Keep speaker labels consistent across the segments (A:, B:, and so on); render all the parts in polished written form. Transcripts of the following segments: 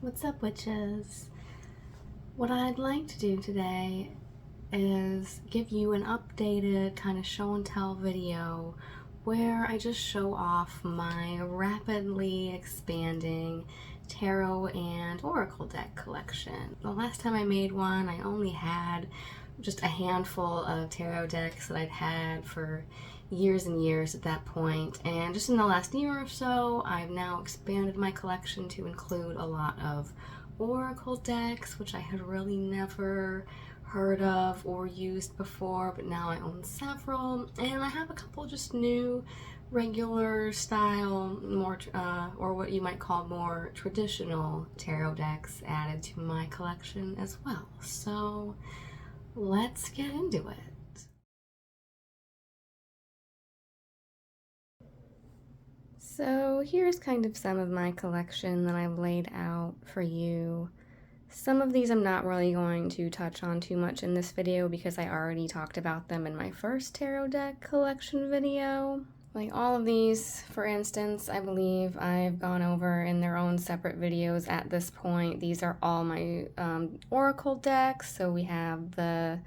A: What's up, witches? What I'd like to do today is give you an updated kind of show and tell video where I just show off my rapidly expanding tarot and oracle deck collection. The last time I made one, I only had just a handful of tarot decks that I'd had for years and years at that point, and just in the last year or so I've now expanded my collection to include a lot of oracle decks, which I had really never heard of or used before, but now I own several, and I have a couple just new regular style, more or what you might call more traditional tarot decks added to my collection as well. So let's get into it. So here's kind of some of my collection that I've laid out for you. Some of these I'm not really going to touch on too much in this video because I already talked about them in my first tarot deck collection video. Like all of these, for instance, I believe I've gone over in their own separate videos at this point. These are all my oracle decks. So we have the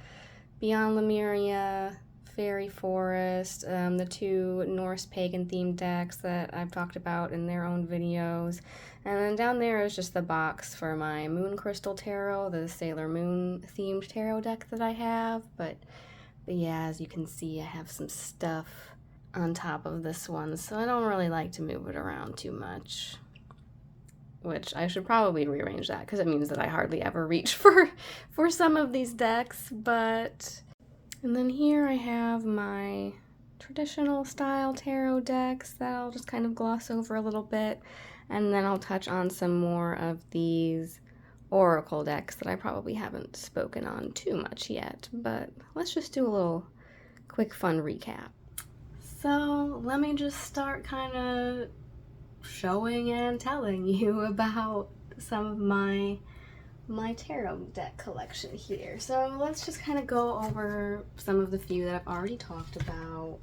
A: Beyond Lemuria, Fairy Forest, the two Norse pagan themed decks that I've talked about in their own videos, and then down there is just the box for my Moon Crystal Tarot, the Sailor Moon themed tarot deck that I have. But yeah, as you can see, I have some stuff on top of this one, so I don't really like to move it around too much, which I should probably rearrange that because it means that I hardly ever reach for some of these decks. But and then here I have my traditional style tarot decks that I'll just kind of gloss over a little bit, and then I'll touch on some more of these oracle decks that I probably haven't spoken on too much yet. But let's just do a little quick fun recap. So let me just start kind of showing and telling you about some of my tarot deck collection here. So let's just kind of go over some of the few that I've already talked about.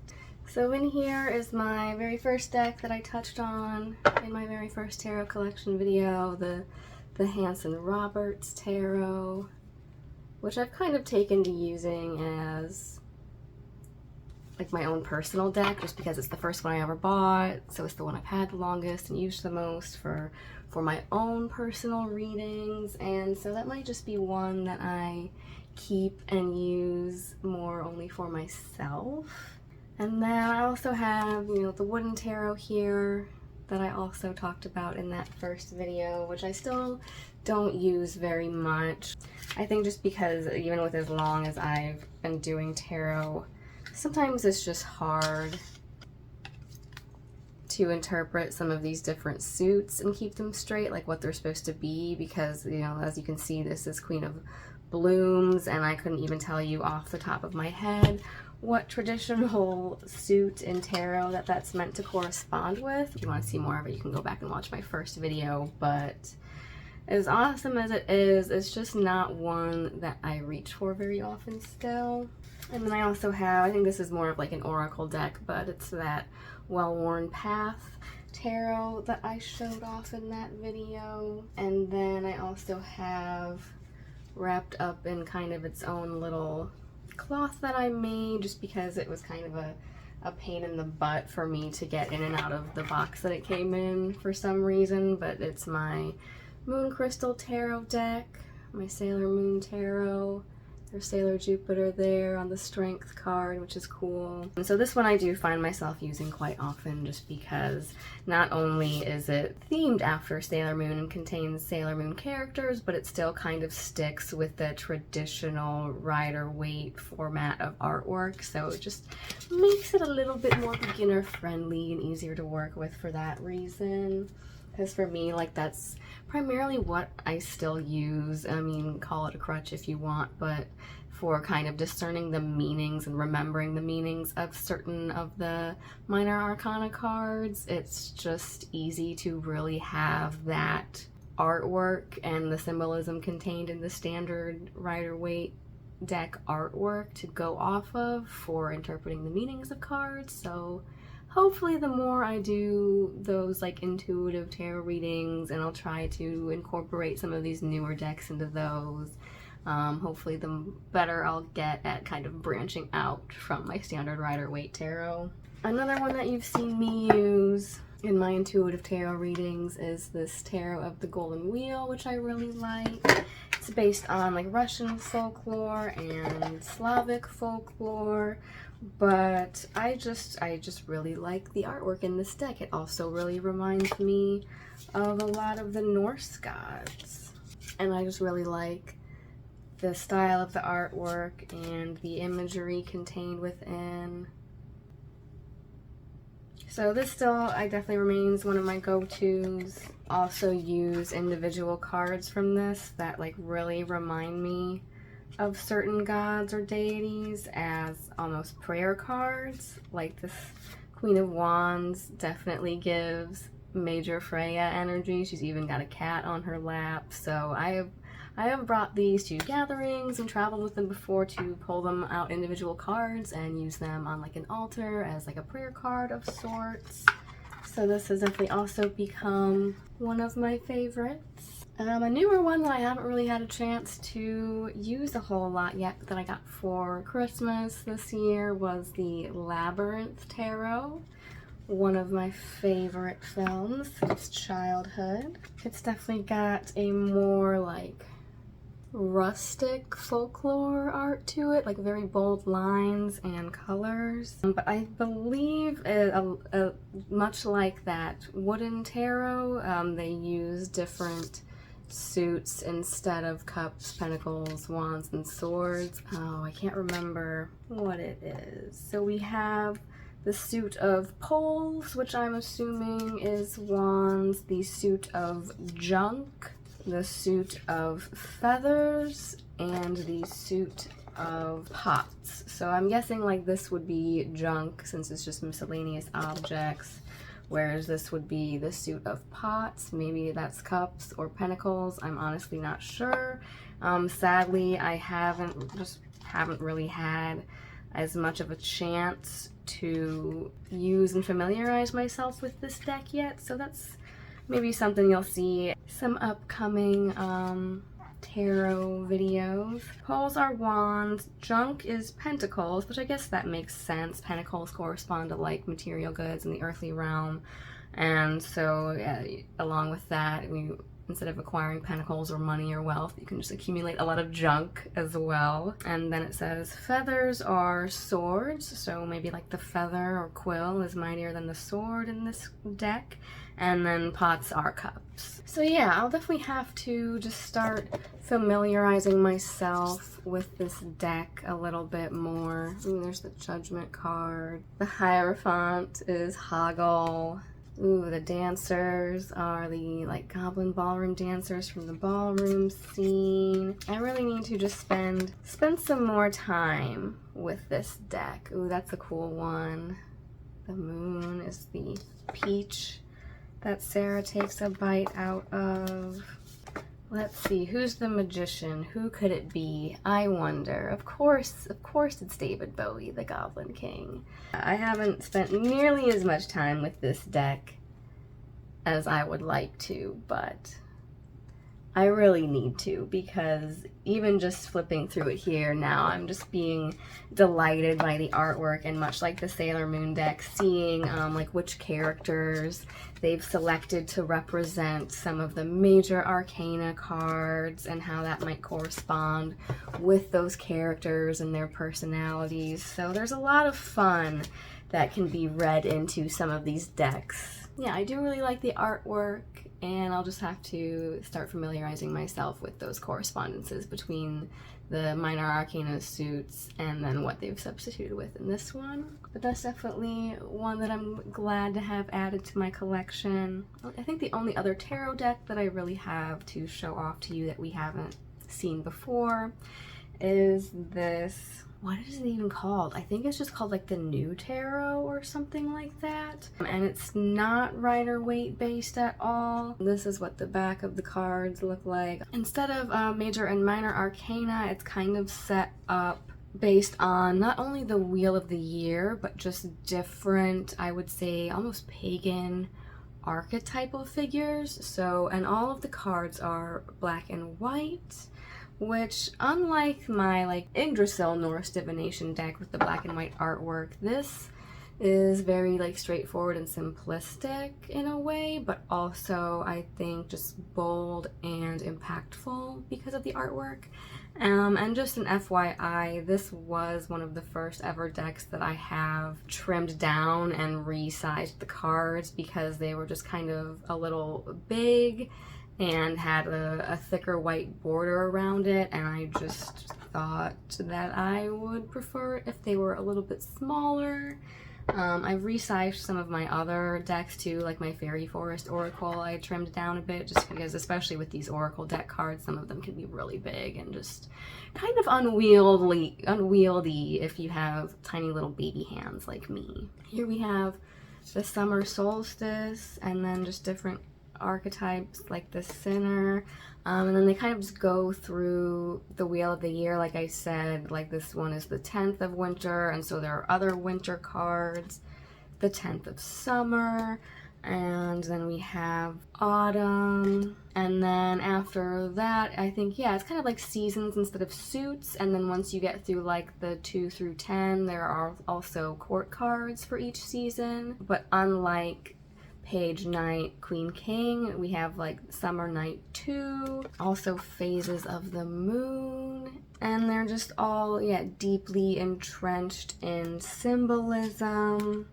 A: So in here is my very first deck that I touched on in my very first tarot collection video, the Hanson Roberts Tarot, which I've kind of taken to using as like my own personal deck, just because it's the first one I ever bought, so it's the one I've had the longest and used the most for my own personal readings, and so that might just be one that I keep and use more only for myself. And then I also have, the wooden tarot here that I also talked about in that first video, which I still don't use very much. I think just because even with as long as I've been doing tarot, sometimes it's just hard to interpret some of these different suits and keep them straight, like what they're supposed to be, because, as you can see, this is Queen of Blooms, and I couldn't even tell you off the top of my head what traditional suit in tarot that's meant to correspond with. If you want to see more of it, you can go back and watch my first video, but as awesome as it is, it's just not one that I reach for very often still. And then I also have, I think this is more of like an oracle deck, but it's that Well-Worn Path Tarot that I showed off in that video. And then I also have, wrapped up in kind of its own little cloth that I made, just because it was kind of a pain in the butt for me to get in and out of the box that it came in for some reason. But it's my Moon Crystal Tarot deck, my Sailor Moon Tarot. There's Sailor Jupiter there on the Strength card, which is cool. And so this one I do find myself using quite often, just because not only is it themed after Sailor Moon and contains Sailor Moon characters, but it still kind of sticks with the traditional Rider-Waite format of artwork, so it just makes it a little bit more beginner friendly and easier to work with for that reason. Because for me, like, that's primarily what I still use. I mean, call it a crutch if you want, but for kind of discerning the meanings and remembering the meanings of certain of the minor arcana cards, it's just easy to really have that artwork and the symbolism contained in the standard Rider-Waite deck artwork to go off of for interpreting the meanings of cards. So hopefully the more I do those like intuitive tarot readings, and I'll try to incorporate some of these newer decks into those, hopefully the better I'll get at kind of branching out from my standard Rider-Waite tarot. Another one that you've seen me use in my intuitive tarot readings is this Tarot of the Golden Wheel, which I really like. It's based on like Russian folklore and Slavic folklore, but I just really like the artwork in this deck. It also really reminds me of a lot of the Norse gods, and I just really like the style of the artwork and the imagery contained within. So this still, definitely remains one of my go-tos. Also use individual cards from this that like really remind me of certain gods or deities as almost prayer cards. Like this Queen of Wands definitely gives Major Freya energy. She's even got a cat on her lap. So I have brought these to gatherings and traveled with them before to pull them out individual cards and use them on like an altar as like a prayer card of sorts. So this has definitely also become one of my favorites. A newer one that I haven't really had a chance to use a whole lot yet, that I got for Christmas this year, was the Labyrinth Tarot. One of my favorite films since childhood. It's definitely got a more like rustic folklore art to it, like very bold lines and colors. But I believe much like that wooden tarot, they use different suits instead of cups, pentacles, wands, and swords. Oh, I can't remember what it is. So we have the suit of poles, which I'm assuming is wands, the suit of junk, the suit of feathers, and the suit of pots. So I'm guessing like this would be junk since it's just miscellaneous objects, whereas this would be the suit of pots. Maybe that's cups or pentacles. I'm honestly not sure. Sadly, I haven't really had as much of a chance to use and familiarize myself with this deck yet, so that's maybe something you'll see some upcoming tarot videos. Poles are wands, junk is pentacles, which I guess that makes sense. Pentacles correspond to like material goods in the earthly realm, and so along with that, instead of acquiring pentacles or money or wealth, you can just accumulate a lot of junk as well. And then it says feathers are swords, so maybe like the feather or quill is mightier than the sword in this deck. And then pots are cups. So yeah, I'll definitely have to just start familiarizing myself with this deck a little bit more. Ooh, there's the Judgment card. The Hierophant is Hoggle. Ooh, the dancers are the like goblin ballroom dancers from the ballroom scene. I really need to just spend some more time with this deck. Ooh, that's a cool one. The moon is the peach that Sarah takes a bite out of. Let's see, who's the magician? Who could it be? I wonder. Of course it's David Bowie, the Goblin King. I haven't spent nearly as much time with this deck as I would like to, but I really need to, because even just flipping through it here now, I'm just being delighted by the artwork, and much like the Sailor Moon deck, seeing like which characters they've selected to represent some of the major arcana cards and how that might correspond with those characters and their personalities. So there's a lot of fun that can be read into some of these decks. Yeah, I do really like the artwork, and I'll just have to start familiarizing myself with those correspondences between the minor arcana suits and then what they've substituted with in this one. But that's definitely one that I'm glad to have added to my collection. I think the only other tarot deck that I really have to show off to you that we haven't seen before is this, what is it even called? I think it's just called like the New Tarot or something like that. And it's not Rider-Waite based at all. This is what the back of the cards look like. Instead of major and minor arcana, it's kind of set up based on not only the Wheel of the Year, but just different, I would say, almost pagan archetypal figures. So, and all of the cards are black and white, which, unlike my like Yggdrasil Norse divination deck with the black and white artwork, this is very like straightforward and simplistic in a way, but also I think just bold and impactful because of the artwork. And just an FYI, this was one of the first ever decks that I have trimmed down and resized the cards because they were just kind of a little big and had a thicker white border around it, and I just thought that I would prefer it if they were a little bit smaller. I've resized some of my other decks too, like my Fairy Forest Oracle I trimmed down a bit just because, especially with these Oracle deck cards, some of them can be really big and just kind of unwieldy if you have tiny little baby hands like me. Here we have the Summer Solstice, and then just different archetypes like the Sinner, and then they kind of just go through the Wheel of the Year. Like I said, like this one is the 10th of winter, and so there are other winter cards, the 10th of summer, and then we have autumn, and then after that I think, yeah, it's kind of like seasons instead of suits. And then once you get through like the 2 through 10, there are also court cards for each season. But unlike Page, Knight, Queen, King, we have like Summer, Night 2, also phases of the moon, and they're just all, yeah, deeply entrenched in symbolism.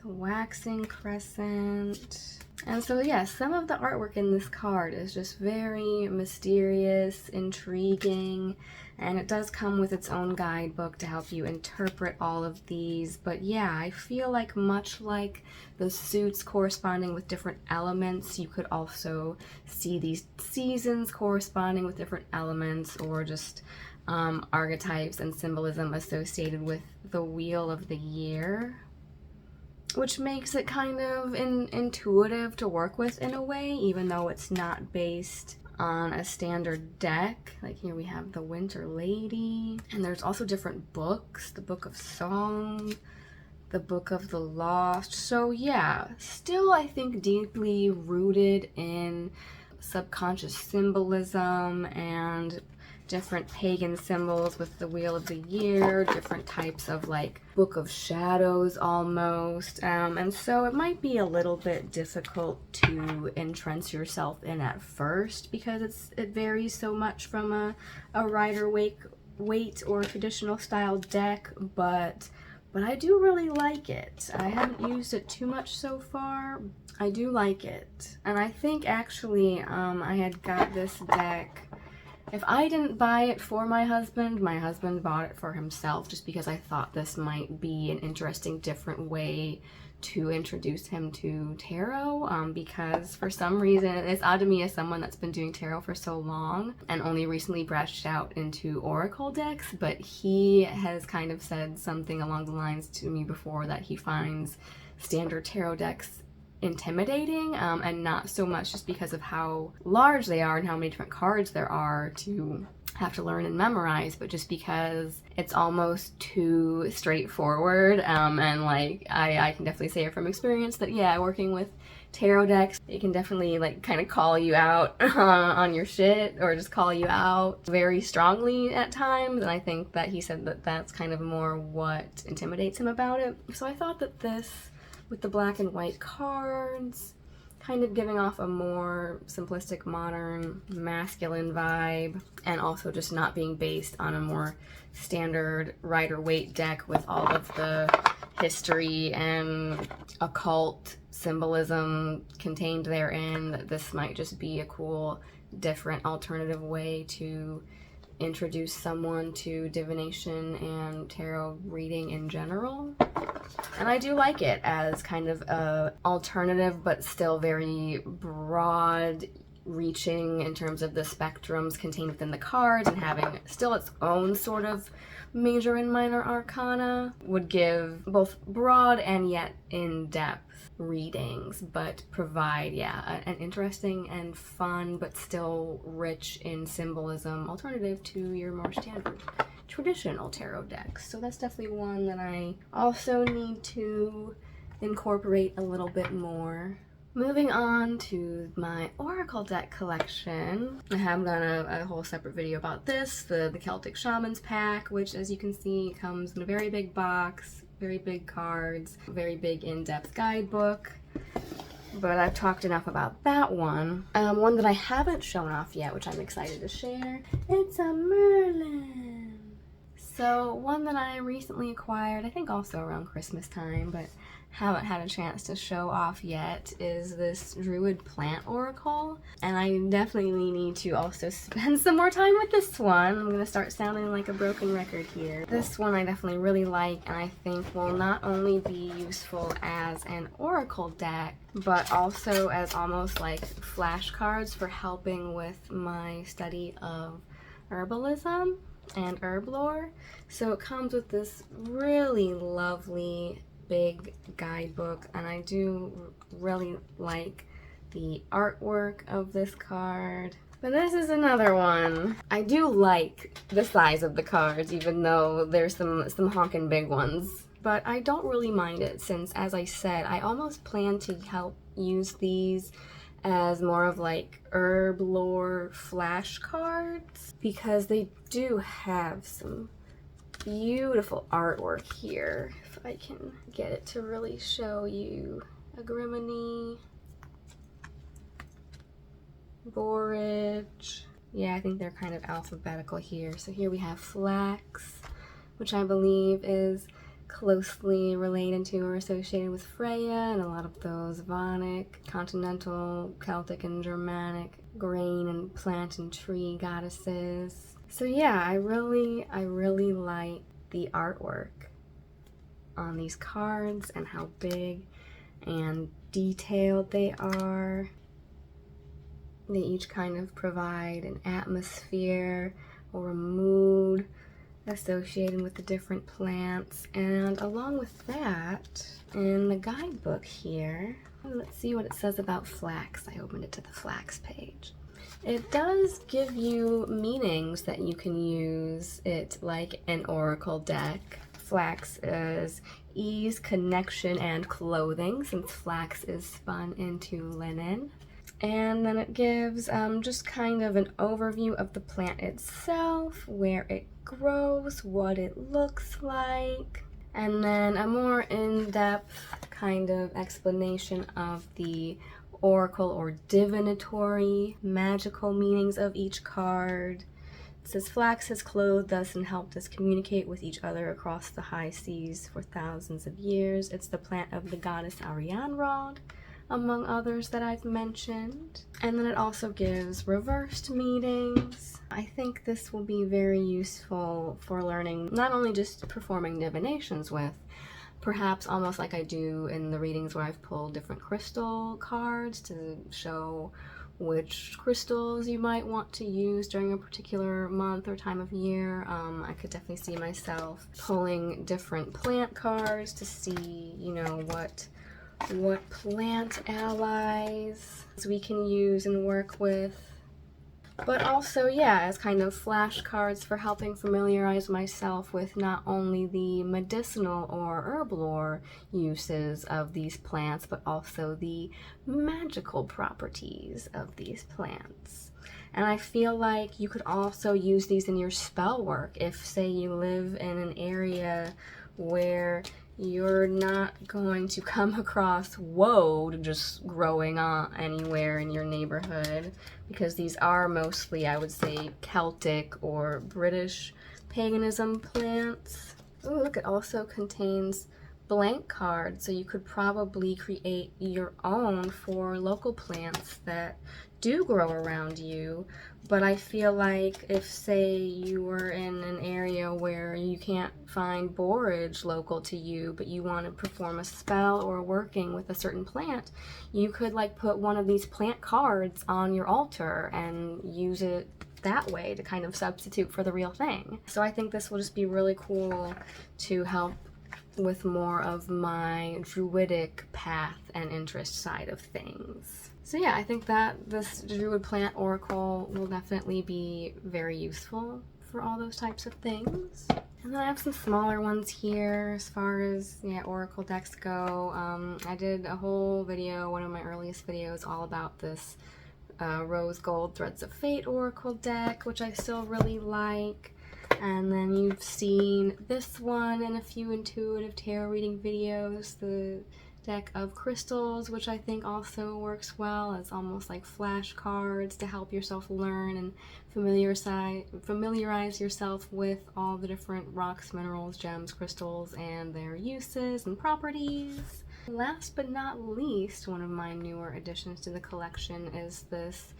A: The waxing crescent. And so, yeah, some of the artwork in this card is just very mysterious, intriguing, and it does come with its own guidebook to help you interpret all of these. But yeah, I feel like much like the suits corresponding with different elements, you could also see these seasons corresponding with different elements, or just archetypes and symbolism associated with the Wheel of the Year, which makes it kind of intuitive to work with in a way, even though it's not based on a standard deck. Like here we have the Winter Lady, and there's also different books, the Book of Song, the Book of the Lost. So yeah, still I think deeply rooted in subconscious symbolism and different pagan symbols with the Wheel of the Year, different types of like Book of Shadows almost, and so it might be a little bit difficult to entrench yourself in at first because it varies so much from a Rider-Waite or traditional style deck, but I do really like it. I haven't used it too much so far. I do like it, and I think actually I had got this deck. If I didn't buy it for my husband bought it for himself, just because I thought this might be an interesting, different way to introduce him to tarot, because for some reason, it's odd to me as someone that's been doing tarot for so long and only recently branched out into oracle decks, but he has kind of said something along the lines to me before that he finds standard tarot decks intimidating, and not so much just because of how large they are and how many different cards there are to have to learn and memorize, but just because it's almost too straightforward, and like I can definitely say it from experience that, yeah, working with tarot decks, it can definitely like kind of call you out on your shit, or just call you out very strongly at times, and I think that he said that that's kind of more what intimidates him about it. So I thought that this, with the black and white cards, kind of giving off a more simplistic, modern, masculine vibe, and also just not being based on a more standard Rider-Waite deck with all of the history and occult symbolism contained therein, that this might just be a cool, different, alternative way to introduce someone to divination and tarot reading in general. And I do like it as kind of a alternative, but still very broad reaching in terms of the spectrums contained within the cards, and having still its own sort of major and minor arcana would give both broad and yet in-depth readings, but provide, yeah, an interesting and fun but still rich in symbolism alternative to your more standard traditional tarot decks. So that's definitely one that I also need to incorporate a little bit more. Moving on to my Oracle deck collection. I have done a whole separate video about this, the Celtic Shamans pack, which as you can see comes in a very big box, very big cards, very big in-depth guidebook. But I've talked enough about that one. One that I haven't shown off yet, which I'm excited to share, it's a Merlin. So one that I recently acquired, I think also around Christmas time, but haven't had a chance to show off yet, is this Druid plant oracle. And I definitely need to also spend some more time with this one. I'm gonna start sounding like a broken record here. This one I definitely really like, and I think will not only be useful as an oracle deck, but also as almost like flashcards for helping with my study of herbalism and herb lore. So it comes with this really lovely big guidebook, and I do really like the artwork of this card. But this is another one. I do like the size of the cards, even though there's some honkin' big ones. But I don't really mind it, since as I said, I almost plan to help use these as more of like herb lore flashcards, because they do have some beautiful artwork here. If I can get it to really show you. Agrimony, borage. Yeah, I think they're kind of alphabetical here. So here we have flax, which I believe is closely related to or associated with Freya and a lot of those Vonic, continental, Celtic, and Germanic grain and plant and tree goddesses. So yeah, I really like the artwork on these cards and how big and detailed they are. They each kind of provide an atmosphere or a mood associated with the different plants. And along with that, in the guidebook here, let's see what it says about flax. I opened it to the flax page. It does give you meanings that you can use it like an oracle deck. Flax is ease, connection, and clothing, since flax is spun into linen. And then it gives just kind of an overview of the plant itself, where it grows, what it looks like, and then a more in-depth kind of explanation of the oracle or divinatory magical meanings of each card. It says, flax has clothed us and helped us communicate with each other across the high seas for thousands of years. It's the plant of the goddess Arianrod, among others that I've mentioned. And then it also gives reversed meanings. I think this will be very useful for learning, not only just performing divinations with, perhaps almost like I do in the readings where I've pulled different crystal cards to show which crystals you might want to use during a particular month or time of year. I could definitely see myself pulling different plant cards to see, you know, what plant allies we can use and work with. But also, yeah, as kind of flashcards for helping familiarize myself with not only the medicinal or herb lore uses of these plants, but also the magical properties of these plants. And I feel like you could also use these in your spell work if, say, you live in an area where you're not going to come across woad just growing on anywhere in your neighborhood, because these are mostly, I would say, Celtic or British paganism plants. Oh, look, it also contains blank cards, so you could probably create your own for local plants that do grow around you. But I feel like if, say, you were in an area where you can't find borage local to you, but you want to perform a spell or working with a certain plant, you could like put one of these plant cards on your altar and use it that way to kind of substitute for the real thing. So I think this will just be really cool to help with more of my druidic path and interest side of things. So yeah, I think that this Druid plant oracle will definitely be very useful for all those types of things. And then I have some smaller ones here as far as, yeah, oracle decks go. I did a whole video, one of my earliest videos, all about this Rose Gold Threads of Fate oracle deck, which I still really like. And then you've seen this one in a few intuitive tarot reading videos, the deck of crystals, which I think also works well as almost like flashcards to help yourself learn and familiarize yourself with all the different rocks, minerals, gems, crystals, and their uses and properties. Last but not least, one of my newer additions to the collection is this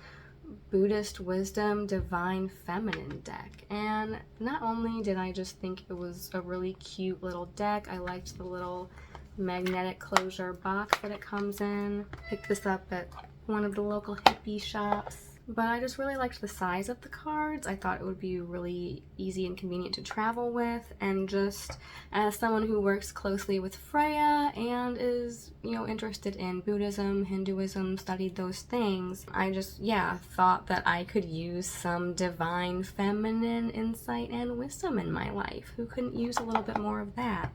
A: Buddhist Wisdom Divine Feminine deck. And not only did I just think it was a really cute little deck, I liked the little magnetic closure box that it comes in. Picked this up at one of the local hippie shops. But I just really liked the size of the cards. I thought it would be really easy and convenient to travel with, and just as someone who works closely with Freya and is, you know, interested in Buddhism, Hinduism, studied those things, I just, yeah, thought that I could use some divine feminine insight and wisdom in my life. Who couldn't use a little bit more of that?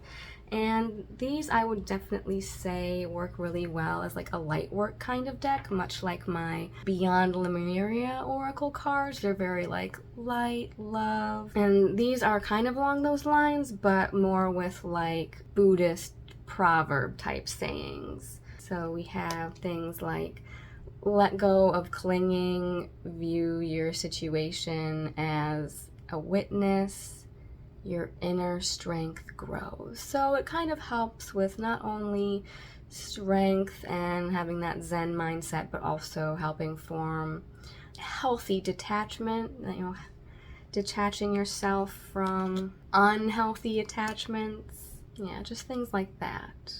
A: And these I would definitely say work really well as like a light work kind of deck, much like my Beyond Lemuria oracle cards. They're very like light, love, and these are kind of along those lines, but more with like Buddhist proverb type sayings. So we have things like, let go of clinging, view your situation as a witness, your inner strength grows. So it kind of helps with not only strength and having that Zen mindset, but also helping form healthy detachment, you know, detaching yourself from unhealthy attachments. Yeah, just things like that.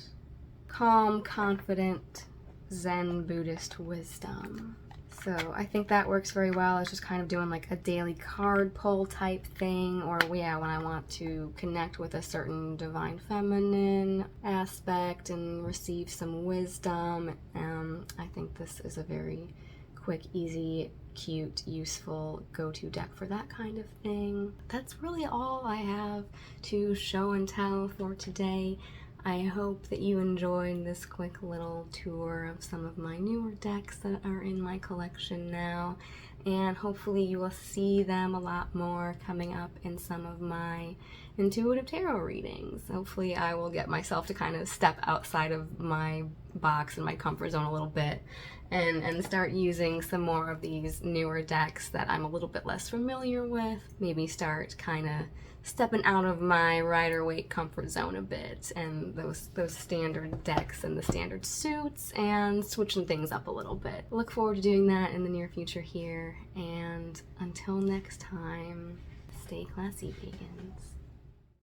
A: Calm, confident, Zen Buddhist wisdom. So I think that works very well. It's just kind of doing like a daily card pull type thing, or yeah, when I want to connect with a certain divine feminine aspect and receive some wisdom. I think this is a very quick, easy, cute, useful go-to deck for that kind of thing. That's really all I have to show and tell for today. I hope that you enjoyed this quick little tour of some of my newer decks that are in my collection now, and hopefully you will see them a lot more coming up in some of my intuitive tarot readings. Hopefully I will get myself to kind of step outside of my box and my comfort zone a little bit and start using some more of these newer decks that I'm a little bit less familiar with. Maybe start kind of stepping out of my Rider-Waite comfort zone a bit, and those standard decks and the standard suits, and switching things up a little bit. Look forward to doing that in the near future here, and until next time, stay classy, pagans.